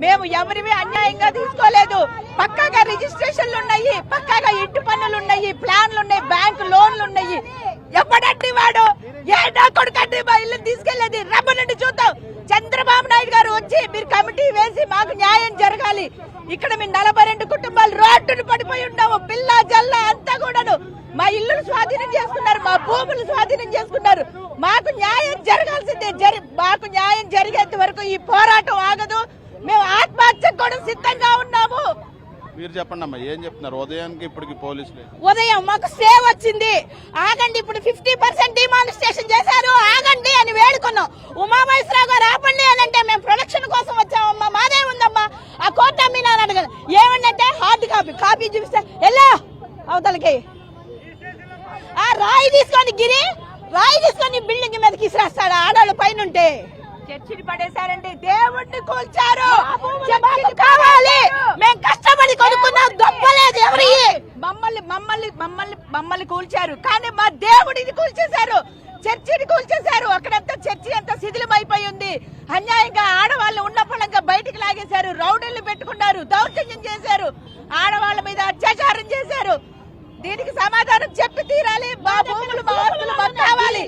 మేము ఎవరివి అన్యాయంగా తీసుకోలేదు. పక్కాగా రిజిస్ట్రేషన్లు ఉన్నాయి, పక్కాగా ఇంటి పన్నులు ఉన్నాయి, ప్లాన్లు ఉన్నాయి, బ్యాంకు లోన్లు ఉన్నాయి. ఎప్పుడంటే వాడు ఏ నా కొడుకంటే మా ఇల్లు తీసుకెళ్లేది రమ్మనండి చూద్దాం. చంద్రబాబు నాయుడు గారు వచ్చి మీరు కమిటీ వేసి మాకు న్యాయం జరగాలి. ఇక్కడ మేము 42 కుటుంబాలు రోడ్డును పడిపోయి ఉన్నాము. పిల్ల జల్ల అంతా కూడాను మా ఇల్లును స్వాధీనం చేసుకున్నారు, మా భూములు స్వాధీనం చేసుకున్నారు. మాకు న్యాయం జరగాల్సిందే. మాకు న్యాయం జరిగేంత వరకు ఈ పోరాటం ఆగదు. మేము ఆత్మహత్య కూడా సిద్ధంగా ఉన్నాము. మీరు చెప్పండి అమ్మా, ఏం చెప్తున్నారు? ఉదయానికి ఇప్పటికి పోలీసులు ఉదయం మాకు సేవ్ వచ్చింది, ఆగండి ఇప్పుడు 50% డిమానిస్ట్రేషన్ చేశారు, ఆగండి అని వేడుకున్నాం. ఉమామహేశ్వరరావు గారు ఆపండి అని అంటే మేము ప్రొడక్షన్ కోసం వచ్చామమ్మా, మాదే ఉందమ్మా. ఆ కోర్టు అమ్మినారు అడగదు ఏమంటే హార్డ్ కాపీ చూపిస్తే ఎలా అవతలకి ఆ రాయి తీసుకొని బిల్డింగ్ మీదకి ఇసిరేస్తాడు. ఆడవాళ్ళు పైన ఉంటే చర్చిని పడేశారండి, దేవుణ్ణి కూల్చారు. కావాలి మేము కష్టపడి కొనుక్కున్నాం, గొప్పలేదు ఎవరి మమ్మల్ని కూల్చారు. కానీ మా దేవుడిని కూల్చేశారు, చర్చిని కూల్చేశారు. అక్కడంతా చర్చి అంతా శిథిలమైపోయి ఉంది. అన్యాయంగా ఆడవాళ్ళు ఉన్న పళంగా బయటికి లాగేశారు, రౌడీలు పెట్టుకున్నారు, దౌర్జన్యం చేశారు, ఆడవాళ్ళ మీద అత్యాచారం చేశారు. దీనికి సమాధానం చెప్పి తీరాలి. మా భూములు మా ఆస్తులు మాకు కావాలి.